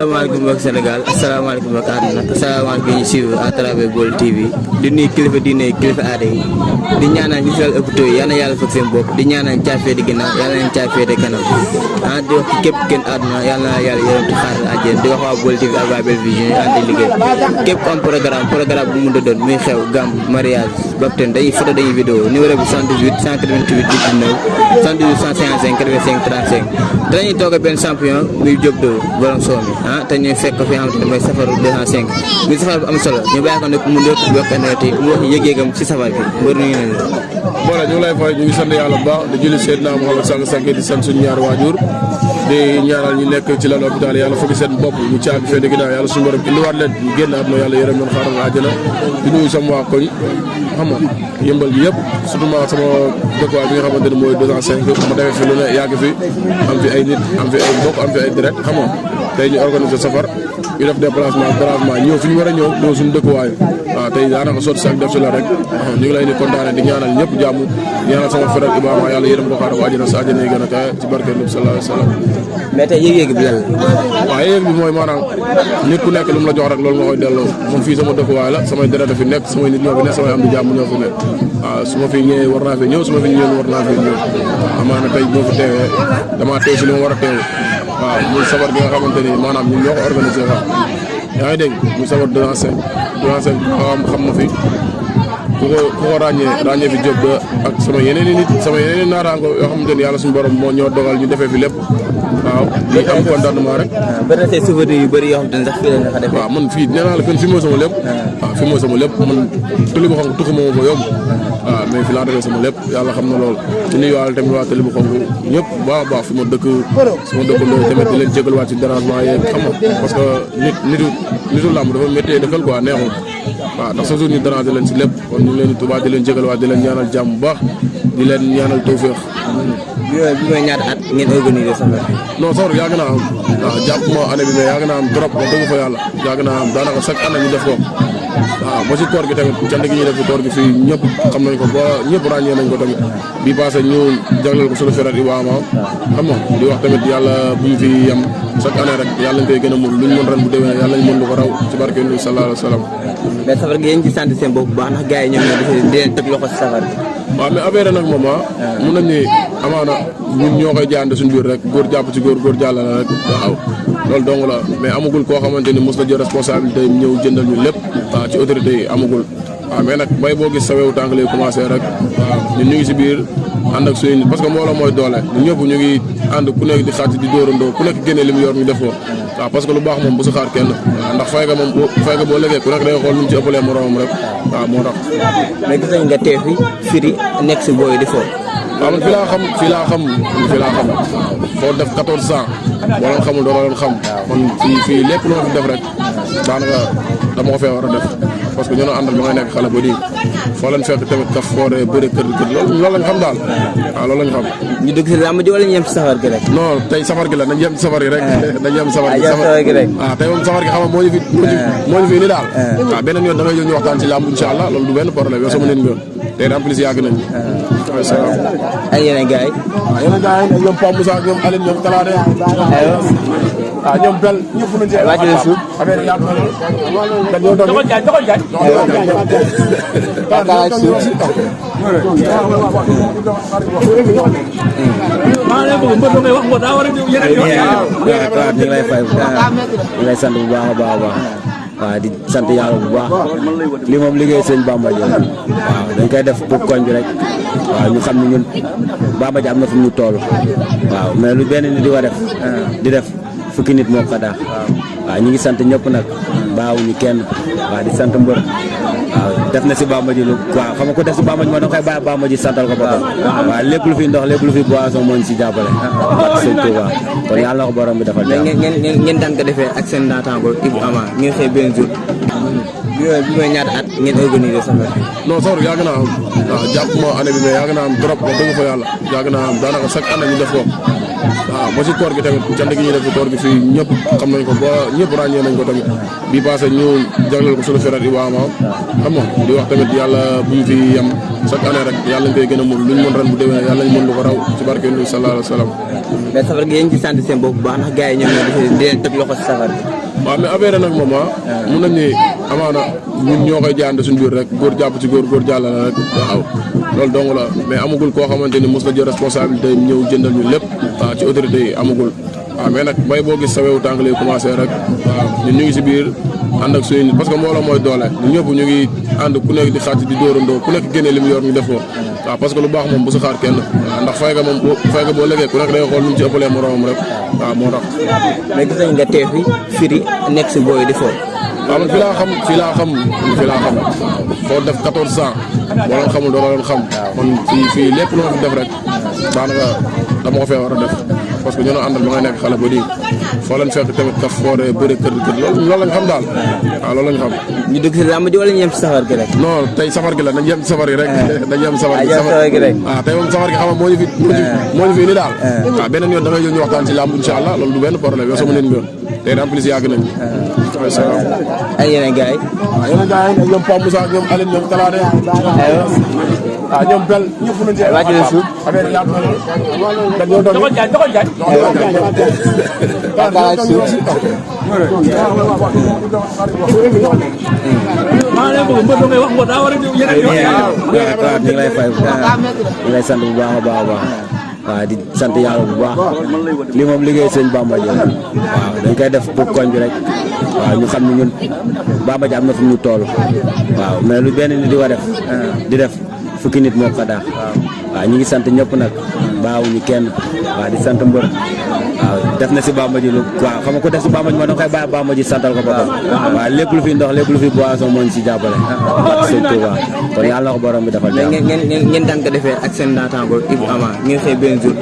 asalaamaaleykum mbokki Sénégal asalaamaaleykum mbokki àdduna asalaamaaleykum ñu suivre à travers Baol TV di nuyu kilifa diine kilifa aada yi di ñaanal ñu fal hôpitaux yi yal na yàlla fekk seen bopp di ñaanal caafee di ginnaaw yal na leen caafee de kanam di wax képp kenn àdduna yal na yàlla yërëm te xaaral àjjana di wax waa Baol TV ak waa Belle Vision ñu ànd di liggéey képp ku am programme bu mu doon muy xew gàmm mariage baptême dañuy photo dañuy vidéo numéro bi 78 188 19 78 155 85 35 danañuy toog benn champion muy Diop do borom soo mi te ñu fekk fi nga xamante ne mooy safaru 205 muy safar bu am solo ñu bàyyi ko nag mu ndóot bokk internet yi mu wax yëg-yëgam si safar bi mbër ñu ngi voilà ñu ngi lay fay ñu ngi sant yàlla bu baax di julli Seydina Muhammad sang di sant suñu ñaari waajur di ñaanal ñu nekk ci lal hôpital yàlla fokki seen bopp ñu caabi fee dëgg naa yàlla suñu borom indiwaat leen ñu génn àdduna yàlla yërëm leen xaaral àjjana di nuyu sama waa koñ xam nga yëmbal gi yëpp surtout sama dëkkuwaay bi nga xamante ne mooy 205 ma defee fi lu ne yàgg fi am fi ay nit am fi ay mbokk am fi ay direct xam nga tey ñu organiser safar ñu def déplacement ñëw fi ñu war a ñëw suñu dëkkuwaay waaw tey daanaka sotti sax def si la rek ñu ngi lay ni kontaane di ñaanal ñëpp jàmm di ñaanal sama frère Ibrahima yàlla yërëm ko xaaral ko àjjana sa àjjana yi gën a kawe ci barke Nabi sallallahu alayhi wa sallam mais tey yëg-yëg bi yàlla waaw yëg bi mooy maanaam nit ku nekk lu mu la jox rek loolu nga koy delloo moom fii sama dëkkuwaay la samay deret fi nekk samay nit ñoo fi nekk samay am di jàmm ñoo fi nekk waaw su ma fi ñëwee war naa fi ñëw su ma fi ñëwee war naa fi ñëw amaana tey boo fi teewee damaa teew si li ma war a teew waaw muy sabar gi nga xamante ni maanaam ñun ñoo ko organisé waaw yaa ngi dégg muy sabar 205 xam na fi ku ko ràññee fi Diop ak sama yeneen i nit sama yeneen i naataango yoo xamante ni yàlla suñu borom moo ñoo dogal ñu defee fi lépp waaw li am contentement rek. bëri na tey souvenirs yu bëri yoo xamante ne sax fii la nga ko defee. waaw man fii nee naa la fii mooy sama lépp. waaw fii mooy sama lépp man tëli bu xonk tuxu moo ko yomb. waaw mais fii laa defee sama lépp yàlla xam na lool ci nuyuwaale tamit waa tëli bu xonk ñëpp baax a baax fi ma dëkk sama dëkkandoo tamit di leen jégaluwaat ci dérangement yeeg xam nga parce que nitu làmb dafa méttee dëkkal quoi neexul waaw ndax sa jour ñu déranger leen si lépp kon ñu ngi leen di tubaab di leen jégaluwaat di leen ñaanal jàmm bu baax di leen ñaanal tawféex. bi mooy ñaata at ngeen organiser safar. non safar yàgg naa am waaw jàpp ma année bi mais yàgg naa am trop wax dëgg fa yàlla yàgg naa am daanaka chaque année ñu def ko waaw ba si koor gi tamit cant gi ñuy def koor gi fii ñëpp xam nañ ko ba ñëpp ràññee nañ ko tamit bii passé ñu jagleel ko suñu frère Ibrahima xam nga di wax tamit yàlla bu ñu fi yem chaque année rek yàlla ñu koy gën a mën lu ñu mën ren bu déwénee yàlla ñu mën lu ko raw ci barke Nabi sallallahu alayhi wa sallam. mais safar gi yéen ci sant seen bopp bu baax ndax gars yi ñoom ñoo di leen teg loxo si safar gi. waaw mais affaire nag moom mun nañ ni amaana ñun ñoo koy jaayante suñu biir rek góor jàpp ci góor jàllale rek waaw loolu dong la mais amagul koo xamante ni mos na jël responsabilité ñëw jëndal ñu lépp waaw ci autorité yi amagul waaw mais nag bay boo gis sa wewu tànk lay commencé rek waaw ñun ñu ngi si biir ànd ak suñu nit parce que mbooloo mooy doole ñun ñëpp ñu ngi ànd ku nekk di xaati di dóorandoo ku nekk génnee li mu yor ñu def ko waaw parce que lu baax moom bu si xaar kenn waaw ndax fayga moom fayga boo légee ku nekk day xool nu mu ci ëppalee moromam rek waaw moo tax. mais gis nañ nga teew fi firi nekk si booy di fo. waaw man fii laa xam foo def 14 ans boo leen xamul doo leen xam man fii lépp lu ma fi def rek daanaka dama ko fee war a def parce que ñoo doon àndal ba ngay nekk xale ba nii foo leen fekk tamit kaf fooree bëri kër loolu lañ xam daal waaw loolu lañ xam. ñu dugg si làmb ji wala ñu yem si safar gi rek. non tey safar gi la nañ yem si safar gi rek. nañ yem si safar gi rek. waaw tey moom safar gi xam nga moo ñu fi ni daal. waaw beneen yoon da ngay jël ñu waxtaan ci làmb incha allah loolu du benn problème yow sama nit nga tey en plus yàgg nañ. waaw salaam. ak yeneen gars yi. waaw yeneen gars yi ñoom Pape Moussa ñoom Aline ñoom Kalaade. waaw ñoom Bel ñëpp nañ ci. wàcc leen suuf. affaire yàgg na lool. joxoon jaaj. ñu ngi lay fay ñu ngi lay sant bu baax a baax a baax waaw di sant yàlla bu baax li moom liggéey sëñ Bamba ji waaw dañ koy def pour koñ bi rek waaw ñu xam ne ñun Bamba ji am na fu ñu toll waaw mais lu benn nit di ko def di def fukki nit moo ko daax waaw ñu ngi sant ñëpp nag baawuñu kenn waaw di sant mbër waaw def na si Bamba ji lu waaw xam nga ko def si Bamba ji ma da nga koy bàyyi Bamba ji santal ko boppam waaw lépp lu fi ndox lépp lu fi boisson moo ñu si jàppale ak sëñ Touba kon yàlla na ko borom bi defal ngeen daan ko defee ak seen naataango Ibou Ama ngeen xëy benn jour bi mooy ñaata at ngeen organiser safar. non safar yàgg naa am waaw jàpp ma année bi mais yàgg naa am trop wax dëgg fa yàlla yàgg naa am daanaka chaque année ñu def ko waaw ba si koor gi tamit cant gi ñuy def si koor gi fii ñëpp xam nañ ko ba ñëpp ràññee nañ ko tamit bii passé ñu jagleel ko suñu frère Ibrahima xam nga di wax tamit yàlla bu ñu fi yem chaque année rek yàlla ñu koy gën a mën lu ñu mën ren bu déwénee yàlla ñu mën lu ko raw ci barke Nabi sallallahu alayhi wa sallam. mais safar gi yéen ci sant seen bopp bu baax ndax gars yi ñoom ñoo di leen teg loxo si safar gi. waaw mais affaire nag moom mun nañ ni amaana ñun ñoo koy jaayante suñu biir rek góor jàpp ci góor jàllale rek waaw loolu dong la mais amagul koo xamante ni mos na jël responsabilité ñëw jëndal ñu lépp waaw ci autorité yi amagul waaw mais nag bay boo gis sa wewu tànk lay commencé rek waaw ñun ñu ngi si biir ànd ak suñu nit parce que mbooloo mooy doole ñun ñëpp ñu ngi ànd ku nekk di xàcc di dóorandoo ku nekk génnee li mu yor ñu def ko waaw parce que lu baax moom bu si xaar kenn waaw ndax fay nga boo légee ku nekk day xool nu mu ci ëppalee moromam rek waaw moo tax. mais gis nañ nga tee fi firi nekk si booy di foofu. waaw man fii laa xam waaw foo def 14 ans boo leen xamul doo leen xam kon fii lépp lu ma fi def rek daanaka dama ko fee war a def parce que ñoo doon àndal ba ngay nekk xale ba nii foo leen fekk tamit kaf foore bëre kër loolu lañ xam daal waaw loolu lañ xam. ñu dugg si làmb ji wala ñu yem si safar gi rek. non tey safar gi la nañ yem si safar gi rek. nañ yem safar gi rek. waaw tey moom safar gi xam nga moo ñu fi ni daal. waaw beneen yoon da ngay jël ñu waxtaan ci làmb incha allah loolu du benn problème yow sama neen yoon tey en plus yàgg nañ. waaw salaam. ay yeneen gars yi. waaw yeneen gars yi ñoom Pape Moussa ñoom Aline ñoom Talaade. waaw ñoom Bel ñëpp nañ cee. wàcc na suuf. affaire yi yaatu na dañoo doon. doxal jaay. maa ngi lay bëgg mbër ngay wax mbër daa war a ñëw yeneen yoon. waaw ñu ngi lay fay bu baax ñu ngi lay sant bu baax a baax a baax waaw di sant yàlla bu baax lii moom liggéey sëñ Bamba Dia waaw dañ koy def pour koñ bi rek waaw ñu xam ne ñun Bamba Dia am na fu ñu toll waaw mais lu benn nit di ko def di def fukki nit moo ko daax waaw ñu ngi sant ñëpp nag baawuñu kenn waaw di sant mbër waaw def na si Bamba Dia lu waaw xam nga ko def si Bamba Dia moo da nga koy bàyyi Bamba Dia santal ko boppam waaw lépp lu fi ndox lépp lu fi boisson moo ñu si jàppale waaw sëñ Touba kon yàlla na ko borom bi defal jàmm ngeen daan ko defee ak seen naataango Ibou Ama ngeen xëy benn jour